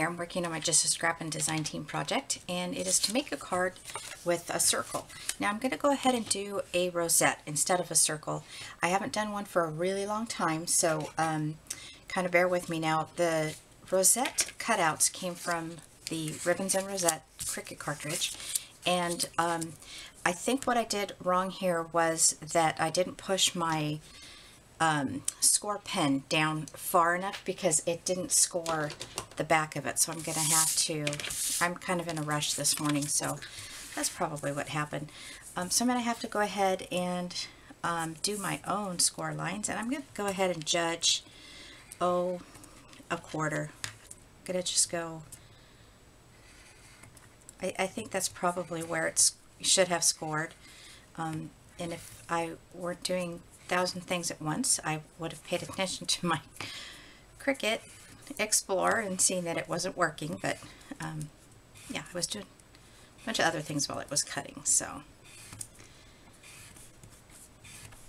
here. I'm working on my Just-A-Scrappin Design Team project, and it is to make a card with a circle. Now I'm going to go ahead and do a rosette instead of a circle. I haven't done one for a really long time, so kind of bear with me now. The rosette cutouts came from the Ribbons and Rosette Cricut cartridge, and I think what I did wrong here was that I didn't push my score pen down far enough because it didn't score the back of it. So I'm going to have to, I'm kind of in a rush this morning, so that's probably what happened. So I'm going to have to go ahead and do my own score lines, and I'm going to go ahead and judge, a quarter. I'm going to just go, I think that's probably where it should have scored. And if I weren't doing 1,000 things at once, I would have paid attention to my Cricut Explorer and seen that it wasn't working, but yeah, I was doing a bunch of other things while it was cutting. So,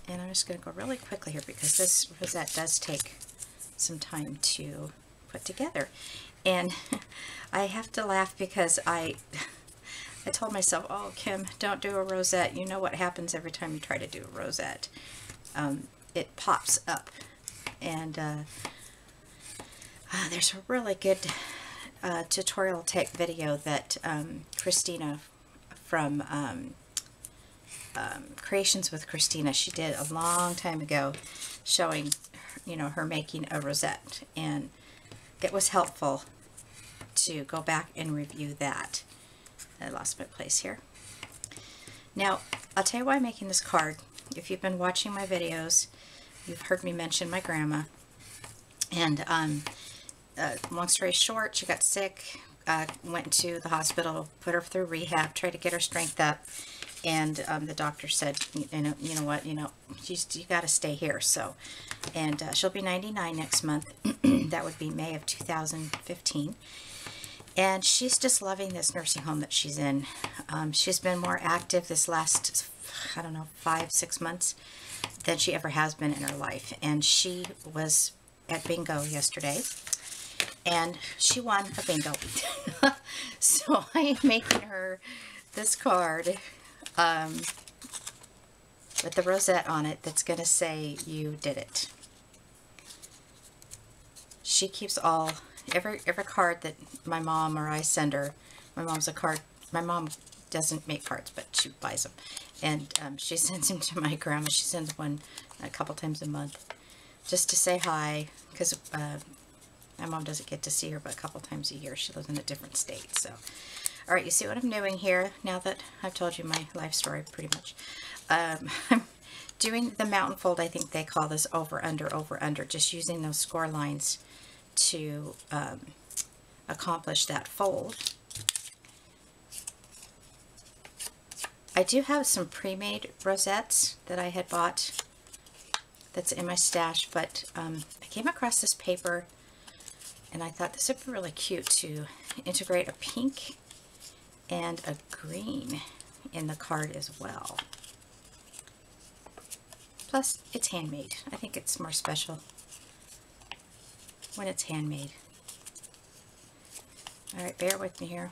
and I'm just going to go really quickly here because this rosette does take some time to put together, and I have to laugh because I told myself, oh Kim, don't do a rosette. You know what happens every time you try to do a rosette. It pops up, and there's a really good tutorial type video that Christina from Creations with Christina, she did a long time ago, showing, you know, her making a rosette, and it was helpful to go back and review that. I lost my place here. Now I'll tell you why I'm making this card. If you've been watching my videos, you've heard me mention my grandma, and long story short, she got sick, went to the hospital, put her through rehab, tried to get her strength up, and the doctor said, you know what, you got to stay here. So, and she'll be 99 next month. That would be May of 2015. And she's just loving this nursing home that she's in. She's been more active this last, I don't know, 5-6 months than she ever has been in her life. And she was at bingo yesterday, and she won a bingo. So I am making her this card with the rosette on it that's going to say, "You did it." She keeps every card that my mom or I send her. My mom doesn't make cards, but she buys them, and she sends them to my grandma. She sends one a couple times a month just to say hi, because my mom doesn't get to see her but a couple times a year. She lives in a different state. So, all right, you see what I'm doing here now that I've told you my life story pretty much. I'm doing the mountain fold. I think they call this over under, just using those score lines to accomplish that fold. I do have some pre-made rosettes that I had bought that's in my stash, but I came across this paper and I thought this would be really cute to integrate a pink and a green in the card as well. Plus, it's handmade. I think it's more special when it's handmade. All right, bear with me here.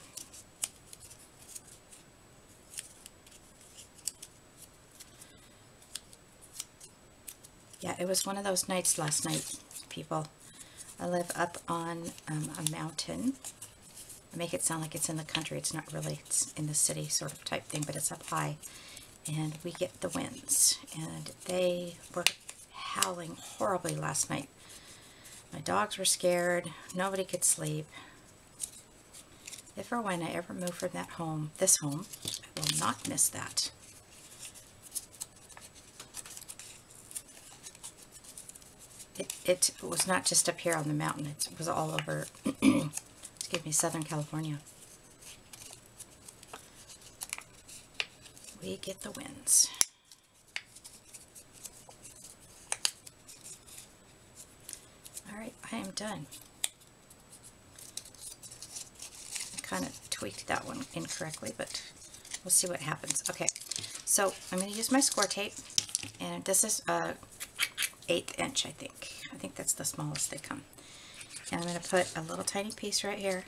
Yeah, it was one of those nights last night, people. I live up on a mountain. I make it sound like it's in the country. It's not really. It's in the city sort of type thing, but it's up high. And we get the winds. And they were howling horribly last night. My dogs were scared. Nobody could sleep. If or when I ever move from that home, this home, I will not miss that. It was not just up here on the mountain. It was all over, excuse me, Southern California. We get the winds. All right, I am done. I kind of tweaked that one incorrectly, but we'll see what happens. Okay, so I'm going to use my score tape, and this is 1/8 inch, I think. I think that's the smallest they come. And I'm going to put a little tiny piece right here.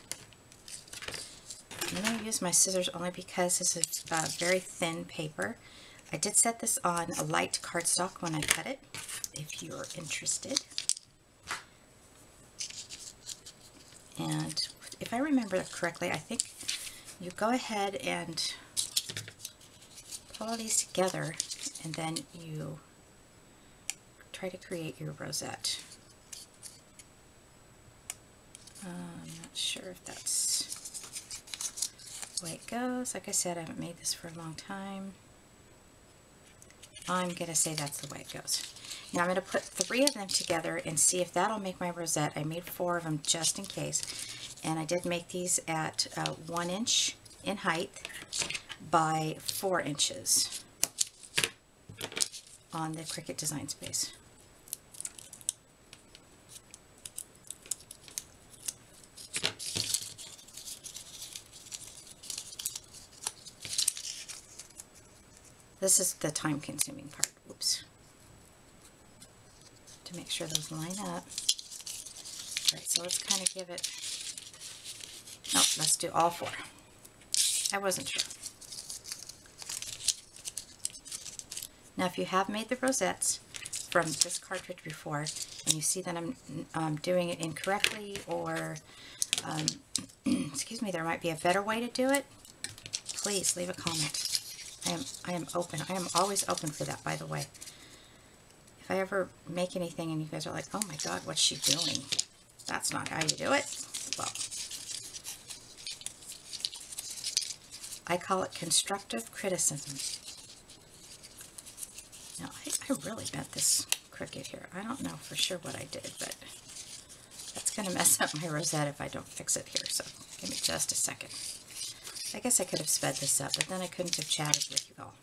I'm going to use my scissors only because this is very thin paper. I did set this on a light cardstock when I cut it, if you're interested. And if I remember correctly, I think you go ahead and pull all these together, and then you try to create your rosette. I'm not sure if that's the way it goes. Like I said, I haven't made this for a long time. I'm going to say that's the way it goes. Now I'm going to put 3 of them together and see if that'll make my rosette. I made 4 of them just in case. And I did make these at 1 inch in height by 4 inches on the Cricut Design Space. This is the time-consuming part. Oops. To make sure those line up. All right, so let's kind of give it... No, let's do all 4. I wasn't sure. Now, if you have made the rosettes from this cartridge before, and you see that I'm doing it incorrectly, or excuse me, there might be a better way to do it, please leave a comment. I am open. I am always open for that, by the way. If I ever make anything and you guys are like, oh my god, what's she doing? That's not how you do it. Well, I call it constructive criticism. Now, I really bent this Cricut here. I don't know for sure what I did, but that's going to mess up my rosette if I don't fix it here, so give me just a second. I guess I could have sped this up, but then I couldn't have chatted with you all.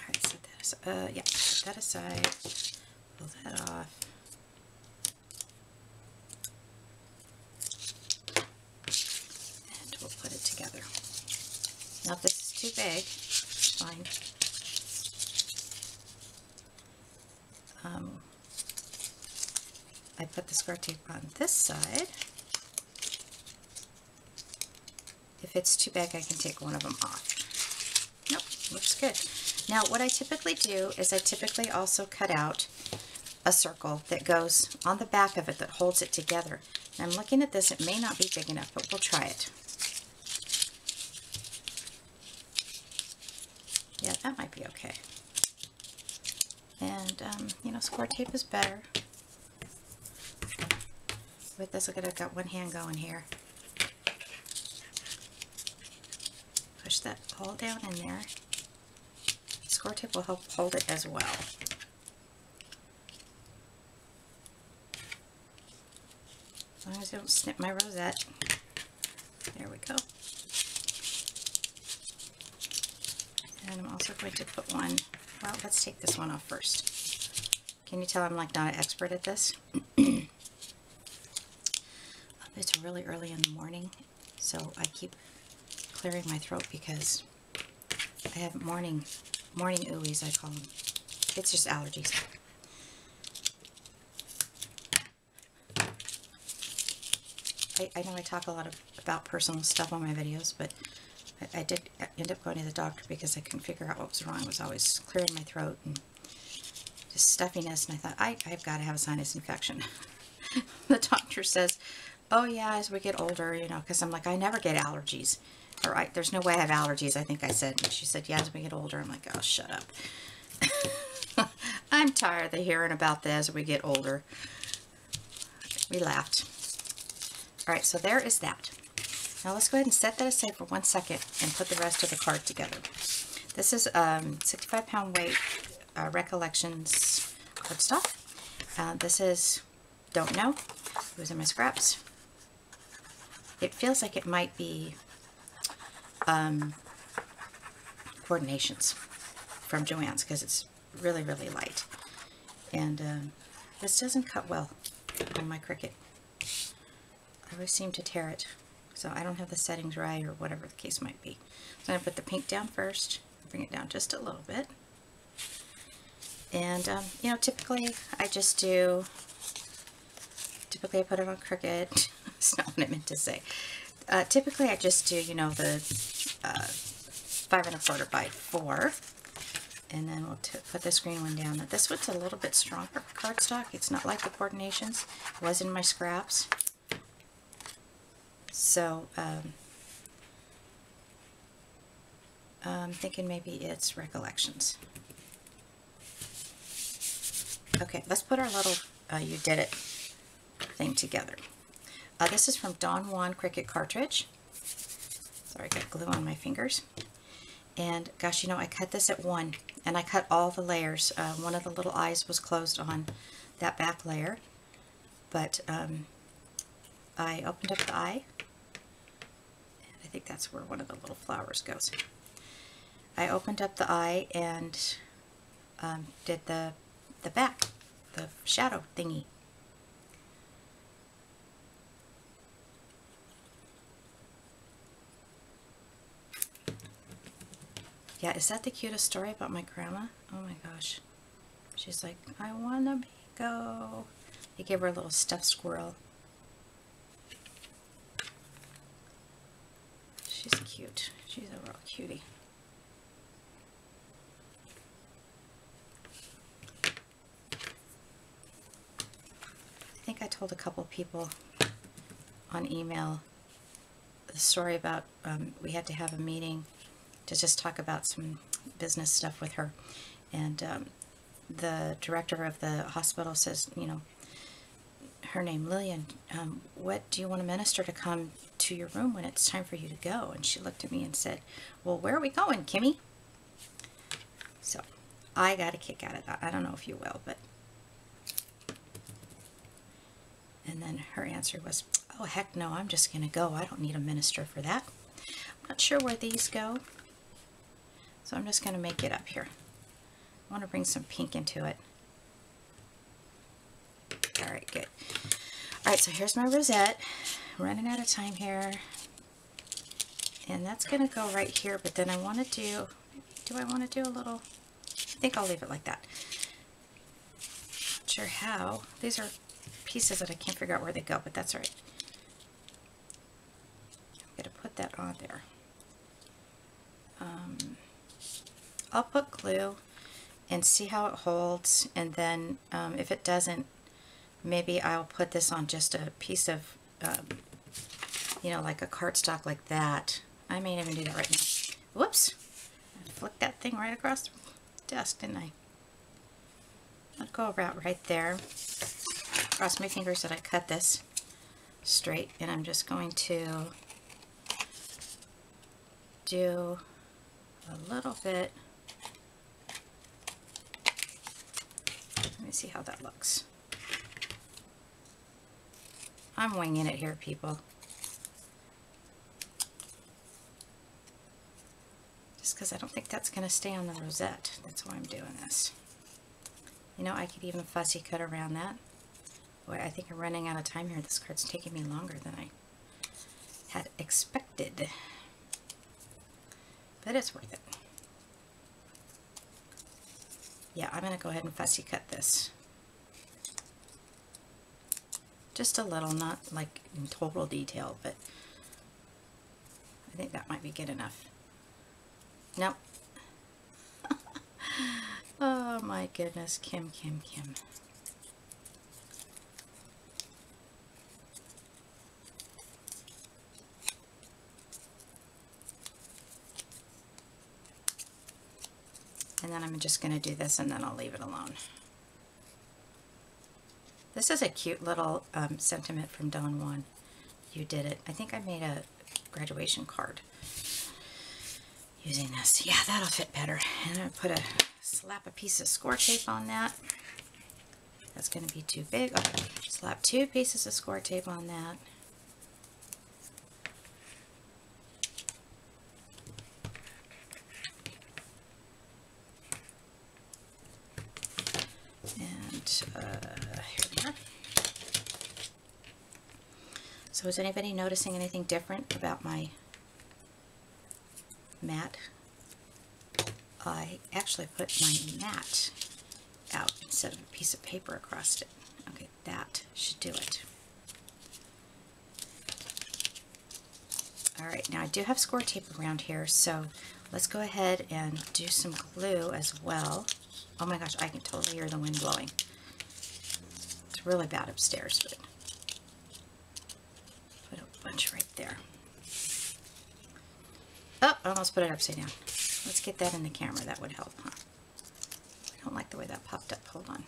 Alright, set that aside. Yeah, set that aside. Pull that off. And we'll put it together. Now, if this is too big, fine. I put the square tape on this side. If it's too big, I can take one of them off. Nope, looks good. Now, what I typically do is I typically also cut out a circle that goes on the back of it that holds it together. And I'm looking at this, it may not be big enough, but we'll try it. Yeah, that might be okay. And, you know, square tape is better. With this, look at it, I've got one hand going here. Push that all down in there. Square tape will help hold it as well. As long as I don't snip my rosette. There we go. And I'm also going to put one, well, let's take this one off first. Can you tell I'm like not an expert at this? It's really early in the morning, so I keep clearing my throat because I have morning oohies, I call them. It's just allergies. I know I talk a lot about personal stuff on my videos, but I did end up going to the doctor because I couldn't figure out what was wrong. I was always clearing my throat and just stuffiness, and I thought, I've got to have a sinus infection. The doctor says, oh yeah, as we get older, you know, because I'm like, I never get allergies. Or there's no way I have allergies, I think I said. And she said, yeah, as we get older. I'm like, oh, shut up. I'm tired of hearing about this as we get older. We laughed. All right, so there is that. Now let's go ahead and set that aside for 1 second and put the rest of the card together. This is 65-pound weight Recollections cardstock. This is Don't Know. It was in my scraps. It feels like it might be Coordinations from Joann's because it's really, really light. And this doesn't cut well on my Cricut. I always seem to tear it. So I don't have the settings right or whatever the case might be. So I'm going to put the pink down first. Bring it down just a little bit. And, you know, typically I just do, typically I put it on crooked. That's not what I meant to say. Typically I just do, you know, the 5 1/4 by 4. And then we'll put this green one down. This one's a little bit stronger cardstock. It's not like the Coordinations. It was in my scraps. So, I'm thinking maybe it's Recollections. Okay, let's put our little You Did It thing together. This is from Don Juan Cricut cartridge. Sorry, I got glue on my fingers. And gosh, you know, I cut this at 1, and I cut all the layers. One of the little eyes was closed on that back layer, but I opened up the eye, and I think that's where one of the little flowers goes. I opened up the eye and did the back, the shadow thingy. Yeah, is that the cutest story about my grandma? Oh my gosh. She's like, I wanna go. He gave her a little stuffed squirrel. She's cute. She's a real cutie. I think I told a couple people on email the story about we had to have a meeting to just talk about some business stuff with her, and the director of the hospital says, you know, her name Lillian, what do you want a minister to come to your room when it's time for you to go? And she looked at me and said, well, where are we going, Kimmy? So I got a kick out of that. I don't know if you will, but. And then her answer was, oh heck no, I'm just gonna go. I don't need a minister for that. I'm not sure where these go, so I'm just gonna make it up here. I want to bring some pink into it. All right, good. All right, so here's my rosette. I'm running out of time here. And that's going to go right here, but then I want to do I want to do a little, I think I'll leave it like that. Not sure how. These are pieces that I can't figure out where they go, but that's all right. I'm going to put that on there. I'll put glue and see how it holds, and then if it doesn't, maybe I'll put this on just a piece of, you know, like a cardstock like that. I may even do that right now. Whoops! I flicked that thing right across the desk, didn't I? I'll go about right there. Cross my fingers that I cut this straight, and I'm just going to do a little bit. Let me see how that looks. I'm winging it here, people. Just because I don't think that's going to stay on the rosette. That's why I'm doing this. You know, I could even fussy cut around that. Boy, I think I'm running out of time here. This card's taking me longer than I had expected. But it's worth it. Yeah, I'm going to go ahead and fussy cut this. Just a little, not like in total detail, but I think that might be good enough. Nope. Oh my goodness, Kim. And then I'm just going to do this, and then I'll leave it alone. This is a cute little sentiment from Don Juan. You Did It. I think I made a graduation card using this. Yeah, that'll fit better. And I put slap a piece of score tape on that. That's going to be too big. Okay, slap 2 pieces of score tape on that. Here we are. So is anybody noticing anything different about my mat? I actually put my mat out instead of a piece of paper across it. Okay, that should do it. Alright, now I do have score tape around here, so let's go ahead and do some glue as well. Oh my gosh, I can totally hear the wind blowing. It's really bad upstairs, but put a bunch right there. Oh, I almost put it upside down. Let's get that in the camera. That would help, huh? I don't like the way that popped up. Hold on.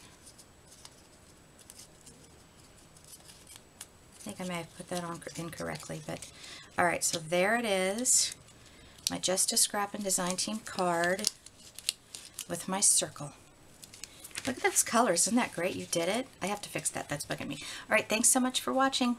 I think I may have put that on incorrectly, but alright, so there it is. My Just-A-Scrappin Design Team card with my circle. Look at those colors. Isn't that great? You did it. I have to fix that. That's bugging me. Alright, thanks so much for watching.